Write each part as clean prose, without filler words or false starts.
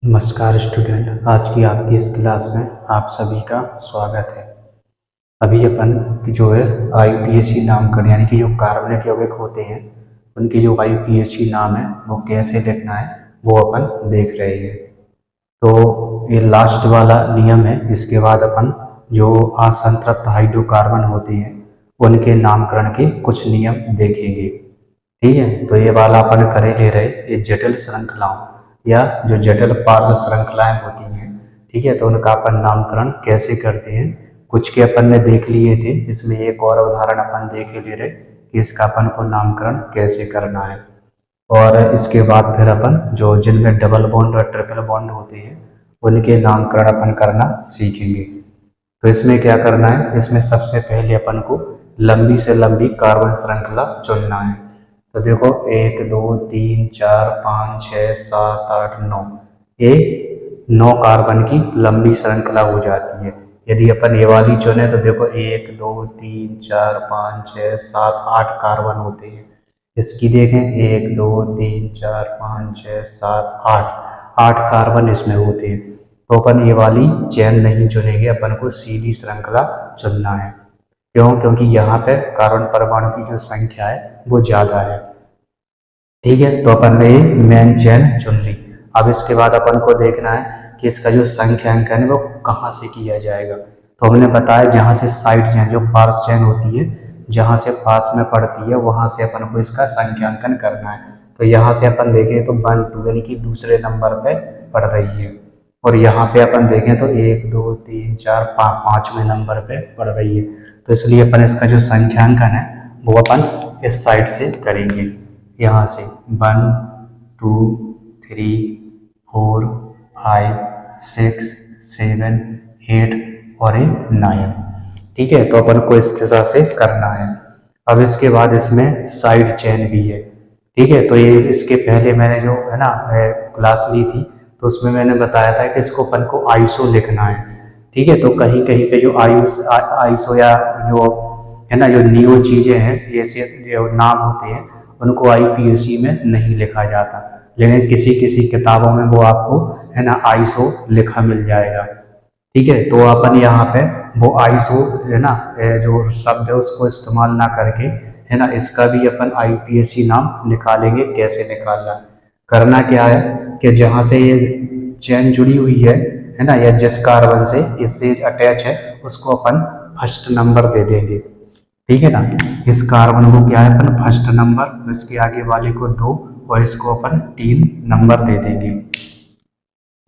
नमस्कार स्टूडेंट, आज की आपकी इस क्लास में आप सभी का स्वागत है। अभी अपन जो है आईपीएससी नामकरण यानी कि जो कार्बनिक यौगिक होते हैं उनकी जो आईपीएससी नाम है वो कैसे लिखना है वो अपन देख रहे हैं। तो ये लास्ट वाला नियम है। इसके बाद अपन जो असंतृप्त हाइड्रोकार्बन होते हैं उनके नामकरण के कुछ नियम देखेंगे। ठीक है, तो ये वाला अपन करे ले रहे ये जटिल श्रृंखलाओं या जो जटिल पार्श्व श्रृंखलाएं होती हैं, ठीक है, तो उनका अपन नामकरण कैसे करते हैं कुछ के अपन ने देख लिए थे। इसमें एक और उदाहरण अपन देख ले रहे कि इसका अपन को नामकरण कैसे करना है। और इसके बाद फिर अपन जो जिनमें डबल बॉन्ड और ट्रिपल बॉन्ड होते हैं उनके नामकरण अपन करना सीखेंगे। तो इसमें क्या करना है, इसमें सबसे पहले अपन को लंबी से लंबी कार्बन श्रृंखला चुनना है। तो देखो 1 2 3 4 5 6 7 8 9, ये 9 कार्बन की लंबी श्रृंखला हो जाती है। यदि अपन ये वाली चुने तो देखो 1 2 3 4 5 6 7 8 कार्बन होते हैं। इसकी देखें 1 2 3 4 5 6 7 8 कार्बन इसमें होते हैं। तो अपन ये वाली चेन नहीं चुनेंगे, अपन को सीधी श्रृंखला चुनना है। क्यों? क्योंकि यहाँ पे कार्बन परमाणु की जो संख्या है वो ज़्यादा है। ठीक है, तो अपन ने ये मेन चेन चुन ली। अब इसके बाद अपन को देखना है कि इसका जो संख्यांकन है वो कहाँ से किया जाएगा। तो हमने बताया जहाँ से साइड चेन जो पार्श्व चेन होती है जहाँ से पास में पड़ती है वहाँ से अपन को इसका संख्यांकन करना है। तो यहाँ से अपन देखें तो 1 2 यानी कि दूसरे नंबर पे पड़ रही है, और यहाँ पे अपन देखें तो 1 2 3 4 5 5वें नंबर पे पड़ रही है। तो इसलिए अपन इसका जो संख्यांकन है वो अपन इस साइड से करेंगे। यहाँ से 1 2 3 4 5 6 7 8 और 9। ठीक है, तो अपन को इस दिशा से करना है। अब इसके बाद इसमें साइड चेन भी है। ठीक है, तो ये इसके पहले मैंने जो है ना क्लास ली थी तो उसमें मैंने बताया था कि इसको अपन को आइसो लिखना है। ठीक है, तो कहीं कहीं पे जो आइसो या जो है ना जो नियो चीज़ें हैं ऐसे जो नाम होते हैं उनको आईपीएससी में नहीं लिखा जाता, लेकिन किसी किसी किताबों में वो आपको है ना आइसो लिखा मिल जाएगा। ठीक है, तो अपन यहाँ पे वो आइसो है ना जो शब्द है उसको इस्तेमाल ना करके है ना इसका भी अपन आईपीएससी नाम निकालेंगे। कैसे निकालना, करना क्या है कि जहाँ से ये चेन जुड़ी हुई है ना या जिस कार्बन से इससे अटैच है उसको अपन फर्स्ट नंबर दे देंगे। ठीक है ना, इस कार्बन को क्या है अपन फर्स्ट नंबर, इसके आगे वाले को 2 और इसको अपन 3 नंबर दे देंगे।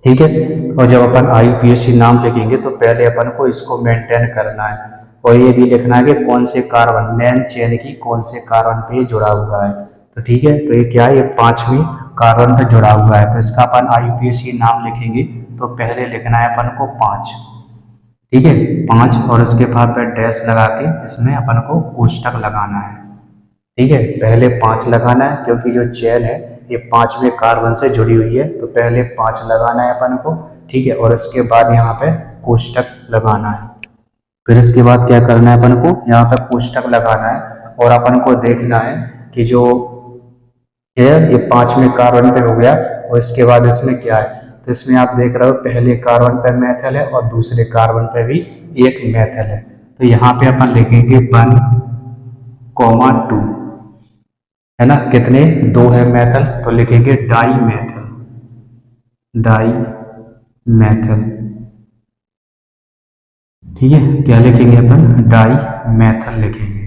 ठीक है, और जब अपन आईपीएससी नाम लिखेंगे तो पहले अपन को इसको मेंटेन करना है और ये भी लिखना है कि कौन से कार्बन मेन चेन की कौन से कार्बन पे जुड़ा हुआ है। तो ठीक है, तो ये क्या है, ये 5वें कार्बन पे जुड़ा हुआ है। तो इसका अपन आईपीएससी नाम लिखेंगे तो पहले लिखना है अपन को 5। ठीक है, 5 और उसके बाद पे डैश लगा के इसमें अपन को कोष्टक लगाना है। ठीक है, पहले 5 लगाना है क्योंकि जो चेन है ये 5वें कार्बन से जुड़ी हुई है, तो पहले 5 लगाना है अपन को। ठीक है, और इसके बाद यहाँ पे कोष्टक लगाना है। फिर इसके बाद क्या करना है अपन को, यहाँ पे कोष्टक लगाना है और अपन को देखना है कि जो है ये 5वें कार्बन पे हो गया और इसके बाद इसमें क्या है। तो इसमें आप देख रहे हो पहले कार्बन पे मेथल है और दूसरे कार्बन पे भी एक मेथल है। तो यहाँ पे अपन लिखेंगे 1 2 है ना, कितने 2 है मेथल, तो लिखेंगे डाई मेथल। ठीक है, क्या लिखेंगे अपन डाई मेथल लिखेंगे।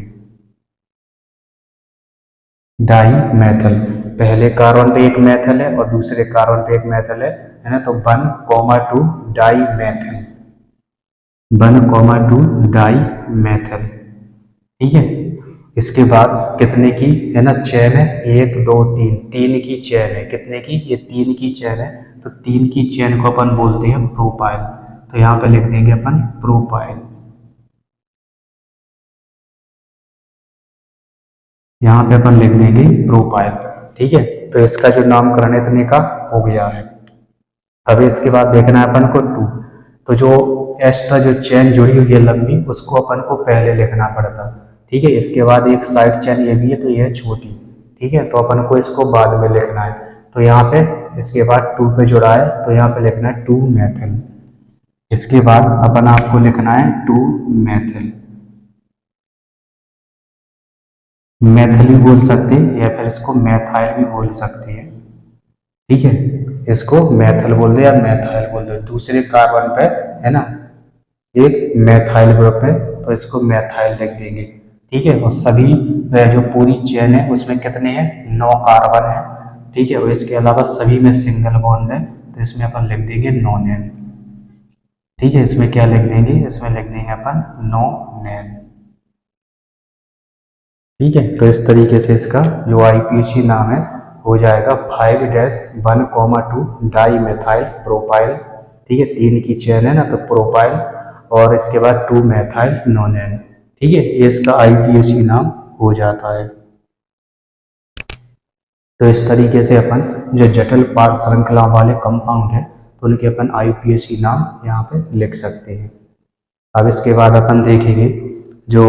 डाई मेथल, पहले कार्बन पे एक मेथल है और दूसरे कार्बन पे एक मेथल है ना, तो 1 2 डाई मेथल, 1 2 डाई मेथल। ठीक है, इसके बाद कितने की है ना चेन है, 1 2 3, 3 की चेन है। कितने की, ये 3 की चेन है। तो 3 की चेन को अपन बोलते हैं प्रोपाइल। तो यहाँ पे लिख देंगे अपन प्रोपाइल। यहाँ पे अपन लिख देंगे प्रोपाइल। ठीक है, तो इसका जो नामकरण इतने का हो गया है। अब इसके बाद देखना है अपन को 2। तो जो एक्स्ट्रा जो चेन जुड़ी हुई है लंबी उसको अपन को पहले लिखना पड़ता। ठीक है, इसके बाद एक साइड चेन ये भी है तो ये है छोटी। ठीक है, तो अपन को इसको बाद में लिखना है। तो यहाँ पे इसके बाद 2 पे जुड़ा है तो यहाँ पे लिखना है 2 मेथिल। इसके बाद अपन आपको लिखना है 2 मेथिल। मेथिल भी बोल सकते हैं या फिर इसको मैथाइल भी बोल सकते हैं, ठीक है। इसको मैथिल बोल दो या मैथाइल बोल दो। दूसरे कार्बन पे है ना एक मैथाइल ग्रुप है तो इसको मैथाइल लिख देंगे, ठीक है। और सभी जो पूरी चेन है उसमें कितने हैं, 9 कार्बन है, ठीक है। और इसके अलावा सभी में सिंगल बॉन्ड है तो इसमें अपन लिख देंगे नॉनेन, ठीक है। इसमें क्या लिख देंगे, इसमें लिख देंगे अपन नॉनेन, ठीक है। तो इस तरीके से इसका जो IUPAC नाम है हो जाएगा 5-1,2 डाई मेथाइल प्रोपाइल, ठीक है। 3 की चेन है ना तो प्रोपाइल और इसके बाद 2 मेथाइल नॉनेन, ठीक है। ये इसका IUPAC नाम हो जाता है। तो इस तरीके से अपन जो जटिल पार्श्व श्रृंखला वाले कंपाउंड है तो उनके अपन IUPAC नाम यहाँ पे लिख सकते हैं। अब इसके बाद अपन देखेंगे जो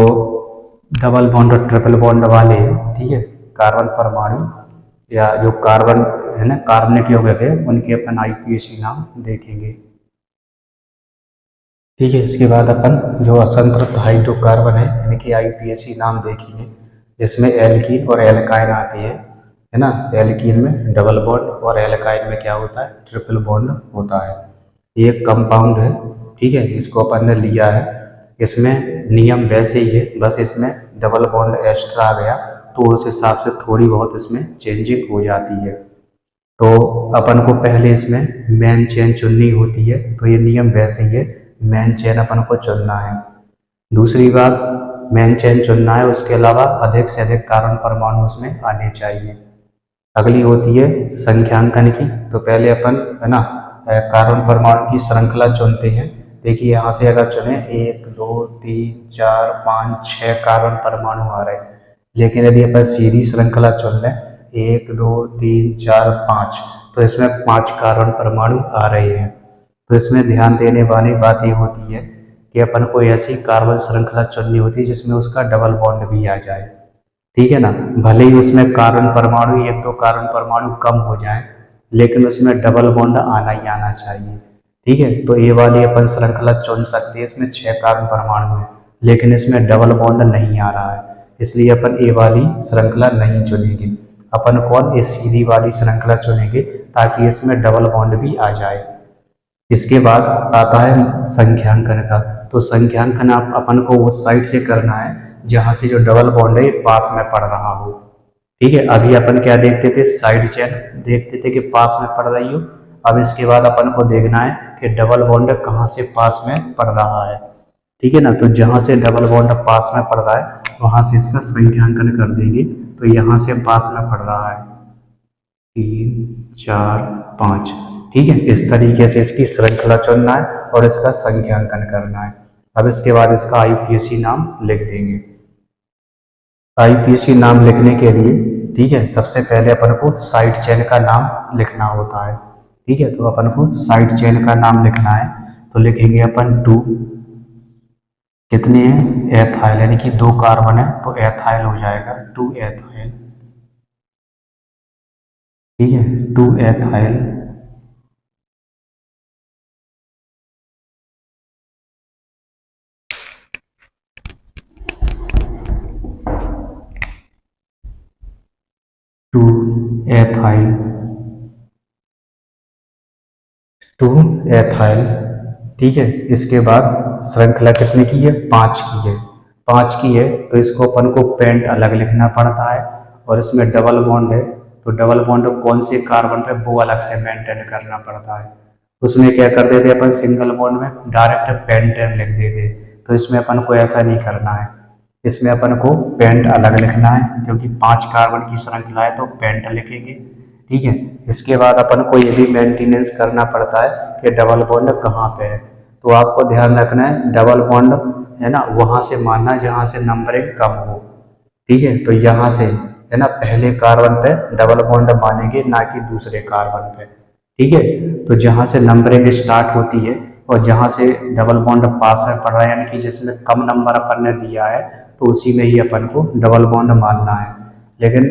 डबल बॉन्ड और ट्रिपल बॉन्ड वाले हैं, ठीक है, कार्बन परमाणु या जो कार्बन है ना कार्बनेट यौगिक है उनके अपन IUPAC नाम देखेंगे, ठीक है। इसके बाद अपन जो असंतृप्त हाइड्रोकार्बन है इनके IUPAC नाम देखेंगे, जिसमें एल्कीन और एल्काइन आते हैं, है ना। एल्कीन में डबल बॉन्ड और एल्काइन में क्या होता है, ट्रिपल बॉन्ड होता है। ये एक कंपाउंड है, ठीक है, इसको अपन ने लिया है। इसमें नियम वैसे ही है, बस इसमें डबल बॉन्ड एक्स्ट्रा आ गया तो उस हिसाब से थोड़ी बहुत इसमें चेंजिंग हो जाती है। तो अपन को पहले इसमें मेन चेन चुननी होती है, तो ये नियम वैसे ही है, मेन चेन अपन को चुनना है। दूसरी बात मेन चेन चुनना है, उसके अलावा अधिक से अधिक कार्बन परमाणु उसमें आने चाहिए। अगली होती है संख्यांकन की, तो पहले अपन है ना कार्बन परमाणु की श्रृंखला चुनते हैं। देखिए यहाँ से अगर चुने 1 2 3 4 5 6 कार्बन परमाणु आ रहे हैं, लेकिन यदि अपन सीधी श्रृंखला चुन लें 1 2 3 4 5 तो इसमें 5 कार्बन परमाणु आ रहे हैं। तो इसमें ध्यान देने वाली बात ये होती है कि अपन को ऐसी कार्बन श्रृंखला चुननी होती है जिसमें उसका डबल बॉन्ड भी आ जाए, ठीक है ना। भले ही उसमें कार्बन परमाणु 1-2 कार्बन परमाणु कम हो जाए लेकिन उसमें डबल बॉन्ड आना ही आना चाहिए, ठीक है। तो ये वाली अपन श्रृंखला चुन सकते हैं, इसमें 6 कार्बन परमाणु है लेकिन इसमें डबल बॉन्ड नहीं आ रहा है, इसलिए अपन ये वाली श्रृंखला नहीं चुनेंगे। अपन कौन ये सीधी वाली श्रृंखला चुनेंगे ताकि इसमें डबल बॉन्ड भी आ जाए। इसके बाद आता है संख्यांकन का, तो संख्यांकन अपन को उस साइड से करना है जहां से जो डबल बॉन्ड है पास में पड़ रहा हो, ठीक है। अभी अपन क्या देखते थे, साइड चेन देखते थे कि पास में पड़ रही हो। अब इसके बाद अपन को देखना है कि डबल बॉन्ड कहाँ से पास में पड़ रहा है, ठीक है ना। तो जहां से डबल बॉन्ड पास में पड़ रहा है वहां से इसका संख्यांकन कर देंगे। तो यहाँ से पास में पड़ रहा है 3 4 5, ठीक है। इस तरीके से इसकी श्रृंखला चुनना है और इसका संख्यांकन करना है। अब इसके बाद इसका IUPAC नाम लिख देंगे। IUPAC नाम लिखने के लिए, ठीक है, सबसे पहले अपन को साइड चेन का नाम लिखना होता है, ठीक है। तो अपन को साइड चेन का नाम लिखना है तो लिखेंगे अपन 2, कितने हैं, एथाइल, यानी कि 2 कार्बन है तो एथाइल हो जाएगा 2 एथाइल, ठीक है, 2 एथाइल। टू एथाइल, ठीक है। इसके बाद श्रृंखला कितने की है, 5 की है। 5 की है तो इसको अपन को पेंट अलग लिखना पड़ता है और इसमें डबल बॉन्ड है तो डबल बॉन्ड कौन से कार्बन पे वो अलग से मेंटेन करना पड़ता है। उसमें क्या कर देते अपन सिंगल बॉन्ड में डायरेक्ट पेंटेन लिख देते, तो इसमें अपन को ऐसा नहीं करना है। इसमें अपन को पेंट अलग लिखना है क्योंकि 5 कार्बन की श्रृंखला है तो पेंट लिखेंगे, ठीक है। इसके बाद अपन को ये भी मेंटेनेंस करना पड़ता है कि डबल बॉन्ड कहाँ पे है। तो आपको ध्यान रखना है डबल बॉन्ड है ना वहां से मानना जहां से नंबरिंग कम हो, ठीक है। तो यहाँ से है ना पहले कार्बन पे डबल बॉन्ड मानेंगे ना कि दूसरे कार्बन पे, ठीक है। तो जहां से नंबरिंग स्टार्ट होती है और जहां से डबल बॉन्ड पास में पड़ रहा है यानी कि जिसमें कम नंबर अपन ने दिया है तो उसी में ही अपन को डबल बॉन्ड मानना है। लेकिन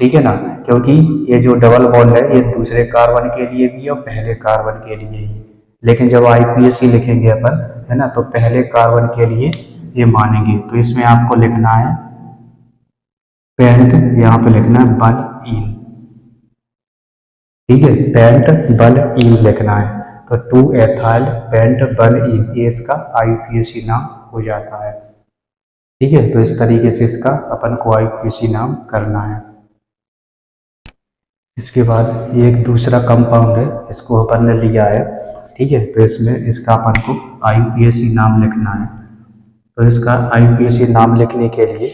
ठीक है ना, क्योंकि ये जो डबल बॉन्ड है ये दूसरे कार्बन के लिए भी और पहले कार्बन के लिए ही। लेकिन जब आईपीएसी लिखेंगे अपन, है ना, तो पहले कार्बन के लिए ये मानेंगे। तो इसमें आपको लिखना है पेंट, यहाँ पे लिखना है बल ईन, ठीक है, पेंट बल ईन लिखना है। तो 2 एथाइल पेंट बल ईन, ये इसका आईपीएसी नाम हो जाता है। ठीक है, तो इस तरीके से इसका अपन को आईपीएसी नाम करना है। इसके बाद ये एक दूसरा कंपाउंड है, इसको अपन ने लिया है, ठीक है, तो इसमें इसका अपन को आईपीएसी नाम लिखना है। तो इसका आईपीएसी नाम लिखने के लिए,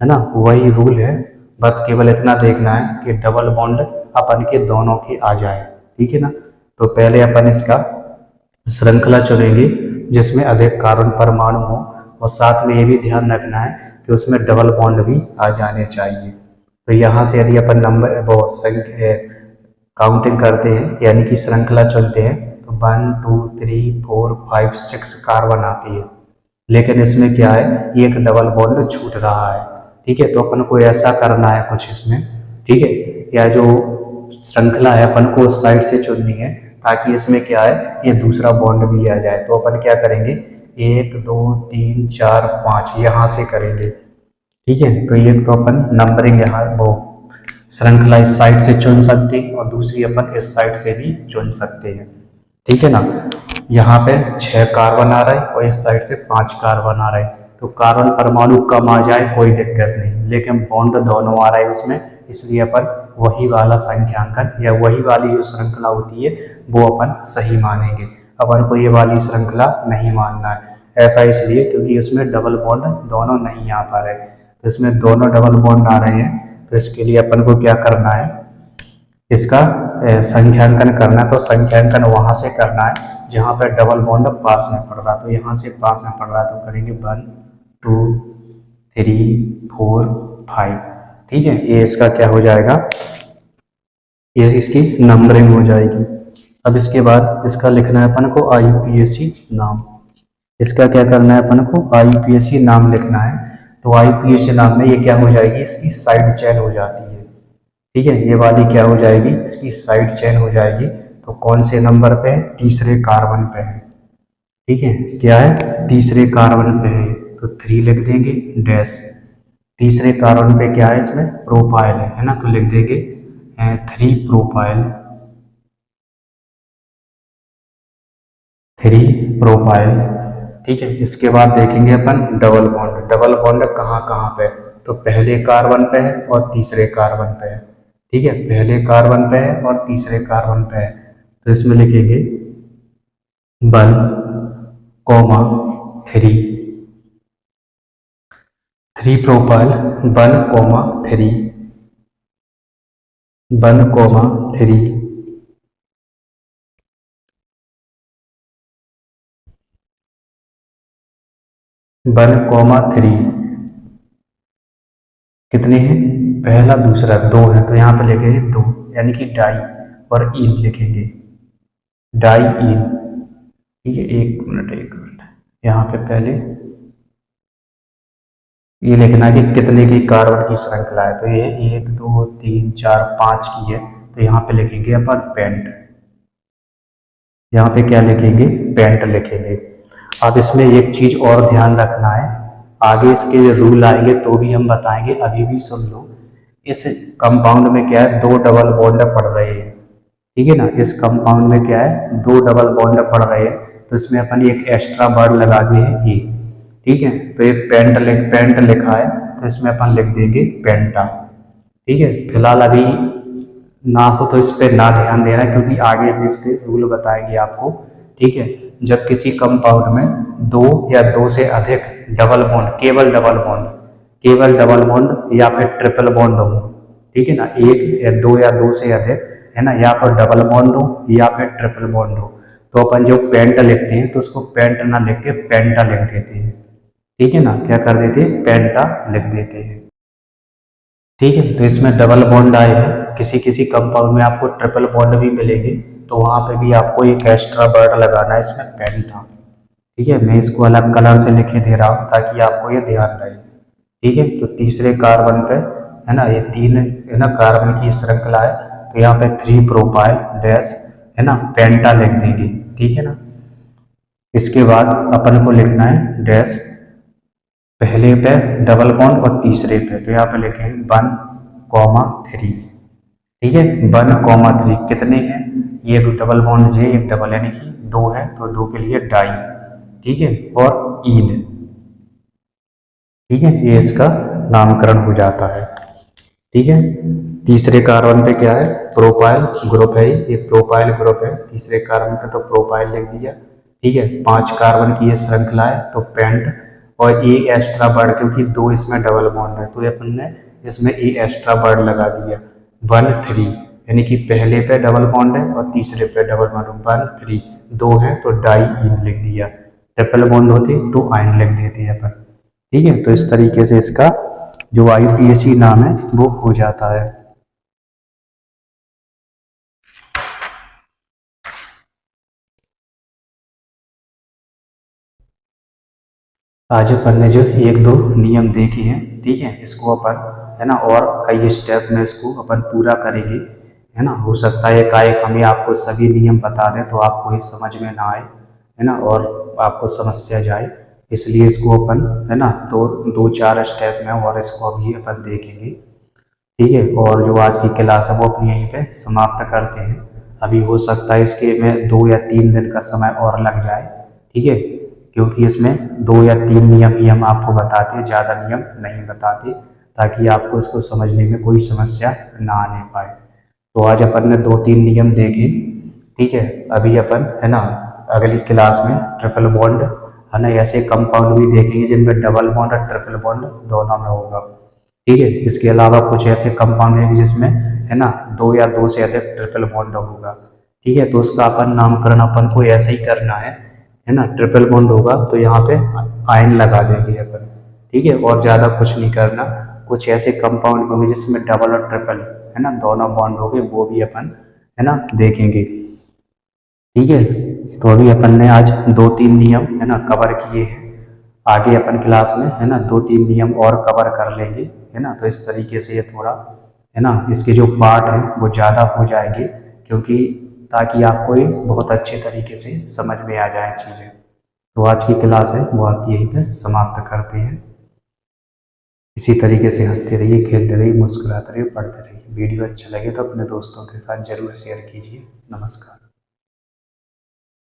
है ना, वही रूल है, बस केवल इतना देखना है कि डबल बॉन्ड अपन के दोनों के आ जाए, ठीक है ना। तो पहले अपन इसका श्रृंखला चुनेंगे जिसमें अधिक कार्बन परमाणु हो, और साथ में ये भी ध्यान रखना है कि उसमें डबल बॉन्ड भी आ जाने चाहिए। तो यहाँ से यदि अपन नंबर वो काउंटिंग करते हैं, यानी कि श्रृंखला चुनते हैं, तो 1 2 3 4 5 6 कार्बन आती है। लेकिन इसमें क्या है, एक डबल बॉन्ड छूट रहा है, ठीक है। तो अपन को ऐसा करना है कुछ इसमें, ठीक है, या जो श्रृंखला है अपन को उस साइड से चुननी है, ताकि इसमें क्या है, ये दूसरा बॉन्ड भी आ जाए। तो अपन क्या करेंगे, 1 2 3 4 5 यहाँ से करेंगे, ठीक है। तो ये तो अपन नंबरिंग यहाँ वो श्रृंखला इस साइड से चुन सकते हैं, और दूसरी अपन इस साइड से भी चुन सकते हैं, ठीक है ना। यहाँ पे 6 कार्बन आ रहा है और इस साइड से 5 कार्बन आ रहा है। तो कार्बन परमाणु कम आ जाए कोई दिक्कत नहीं, लेकिन बॉन्ड दोनों आ रहा है उसमें, इसलिए अपन वही वाला संख्यांकन या वही वाली जो श्रृंखला होती है वो अपन सही मानेंगे। अपन को ये वाली श्रृंखला नहीं मानना है। ऐसा इसलिए क्योंकि उसमें डबल बॉन्ड दोनों नहीं आ पा रहे, तो इसमें दोनों डबल बॉन्ड आ रहे हैं। तो इसके लिए अपन को क्या करना है, इसका संख्यांकन करना है। तो संख्यांकन वहां से करना है जहां पर डबल बॉन्ड पास में पड़ रहा है। तो यहाँ से पास में पड़ रहा है, तो करेंगे 1 2 3 4 5, ठीक है। ये इसका क्या हो जाएगा, ये इसकी नंबरिंग हो जाएगी। अब इसके बाद इसका लिखना है अपन को आईपीएसी नाम। इसका क्या करना है, अपन को आईपीएसी नाम लिखना है। तो आईपीएसी नाम में ये क्या हो जाएगी, इसकी साइड चेन हो जाती है, ठीक है। ये वाली क्या हो जाएगी, इसकी साइड चेन हो जाएगी। तो कौन से नंबर पे है, तीसरे कार्बन पे है, ठीक है। क्या है, तीसरे कार्बन पे है, तो 3 लिख देंगे डैश। तीसरे कार्बन पे क्या है, इसमें प्रोपाइल है ना, तो लिख देंगे 3 प्रोपाइल, 3 प्रोपाइल, ठीक है। इसके बाद देखेंगे अपन डबल बॉन्ड। डबल बॉन्ड कहाँ कहाँ पे, तो पहले कार्बन पे है और तीसरे कार्बन पे है, ठीक है। पहले कार्बन पे है और तीसरे कार्बन पे है। तो इसमें लिखेंगे 1 3 3 प्रोपाइल 1 3 1 3 1 3 कितने हैं, पहला दूसरा 2 है, तो यहाँ पे लिखेंगे 2, यानी कि डाई, और इन लिखेंगे डाई इन, ठीक है। एक मिनट यहाँ पे पहले ये लिखना है कि कितने की कार्बन की श्रृंखला है। तो ये 1 2 3 4 5 की है, तो यहाँ पे लिखेंगे अपन पेंट। यहाँ पे क्या लिखेंगे, पेंट लिखेंगे। अब इसमें एक चीज और ध्यान रखना है, आगे इसके रूल आएंगे तो भी हम बताएंगे, अभी भी सुन लो। इस कंपाउंड में क्या है, 2 डबल बॉन्ड पड़ रहे हैं, ठीक है ना। इस कंपाउंड में क्या है, 2 डबल बॉन्ड पड़ रहे हैं, तो इसमें अपन एक एक्स्ट्रा वर्ड लगा दिए हैं ए, ठीक है। तो ये पेंट लिखा है, तो इसमें अपन लिख देंगे पेंटा, ठीक है। फिलहाल अभी ना हो तो इस पर ना ध्यान देना, क्योंकि आगे हम इसके रूल बताएंगे आपको, ठीक है। जब किसी कंपाउंड में 2 या 2 से अधिक डबल बॉन्ड, केवल डबल बॉन्ड या फिर ट्रिपल बॉन्ड हो, ठीक है ना, 1 या 2 या 2 से अधिक, है ना, या तो डबल बॉन्ड हो या फिर ट्रिपल बॉन्ड हो, तो अपन जो पेंट लिखते हैं तो उसको पेंट ना लिख के पेंटा लिख देते हैं, ठीक है ना। क्या कर देते हैं, पेंटा लिख देते हैं, ठीक है। तो इसमें डबल बॉन्ड आए हैं, किसी किसी कंपाउंड में आपको ट्रिपल बॉन्ड भी मिलेंगे, तो वहां पे भी आपको एक एक्स्ट्रा वर्ड लगाना है इसमें पेंटा, ठीक है। मैं इसको अलग कलर से लिखे दे रहा हूँ ताकि आपको ये ध्यान रहे, ठीक है। तो तीसरे कार्बन पे है ना, ये 3 है ना कार्बन की श्रृंखला है, तो यहाँ पे 3 प्रोपाइल डैश है ना पेंटा लिख देंगे, ठीक है ना। इसके बाद अपन को लिखना है डैश पहले पे डबल बॉन्ड और तीसरे पे, तो यहाँ पे लिखेंगे 1,3, ठीक है। 1,3 कितने हैं, ये एक डबल बॉन्ड है, एक डबल यानी कि 2 है, तो 2 के लिए डाई, ठीक है, और ईन, ठीक है, ये इसका नामकरण हो जाता है, ठीक है। तीसरे कार्बन पे क्या है, प्रोपाइल ग्रुप है, ये प्रोपाइल ग्रुप है तीसरे कार्बन पे, तो प्रोपाइल लिख दिया, ठीक है। 5 कार्बन की ये श्रृंखला है, तो पेंट, और ए एक्स्ट्रा वर्ड क्योंकि 2 इसमें डबल बॉन्ड है, तो ये अपन ने इसमें ए एक्स्ट्रा वर्ड लगा दिया 1,3, यानी कि पहले पे डबल बॉन्ड है और तीसरे पे डबल बॉन्ड, 1,3 2 है तो डाई इन लिख दिया, ट्रिपल बॉन्ड होते तो आइन लिख देते हैं अपन, ठीक है। तो इस तरीके से इसका जो IUPAC नाम है वो हो जाता है। आज अपन ने जो 1-2 नियम देखे हैं, ठीक है, इसको अपन है ना और कई स्टेप में इसको अपन पूरा करेंगे, है ना। हो सकता है एकाएक हमें आपको सभी नियम बता दें तो आपको ये समझ में ना आए, है ना, और आपको समस्या जाए, इसलिए इसको अपन है ना 2-4 स्टेप में और इसको अभी अपन देखेंगे, ठीक है। और जो आज की क्लास है वो अपनी यहीं पे समाप्त करते हैं। अभी हो सकता है इसके में 2 या 3 दिन का समय और लग जाए, ठीक है, क्योंकि इसमें 2 या 3 नियम ही हम आपको बताते हैं, ज़्यादा नियम नहीं बताते, ताकि आपको इसको समझने में कोई समस्या ना आने पाए। तो आज अपन ने 2-3 नियम देखे, ठीक है। अभी अपन है ना अगली क्लास में ट्रिपल बॉन्ड है ना ऐसे कंपाउंड भी देखेंगे जिनमें डबल बॉन्ड और ट्रिपल बॉन्ड दोनों में होगा, ठीक है। इसके अलावा कुछ ऐसे कंपाउंड है जिसमें है ना 2 या 2 से अधिक ट्रिपल बॉन्ड होगा, ठीक है। तो उसका अपन नामकरण अपन को ऐसा ही करना है ना। ट्रिपल बॉन्ड होगा तो यहाँ पे आयन लगा देंगे अपन, ठीक है, और ज़्यादा कुछ नहीं करना। कुछ ऐसे कंपाउंड होंगे जिसमें डबल और ट्रिपल है ना दोनों बॉन्ड होंगे, वो भी अपन है ना देखेंगे, ठीक है। तो अभी अपन ने आज 2-3 नियम है ना कवर किए हैं, आगे अपन क्लास में है ना 2-3 नियम और कवर कर लेंगे, है ना। तो इस तरीके से ये थोड़ा है ना इसके जो पार्ट है वो ज़्यादा हो जाएंगे, क्योंकि ताकि आपको ये बहुत अच्छे तरीके से समझ में आ जाए चीज़ें। तो आज की क्लास है वो आप यहीं पे समाप्त करते हैं। इसी तरीके से हंसते रहिए, खेलते रहिए, मुस्कुराते रहिए, पढ़ते रहिए। वीडियो अच्छा लगे तो अपने दोस्तों के साथ ज़रूर शेयर कीजिए। नमस्कार।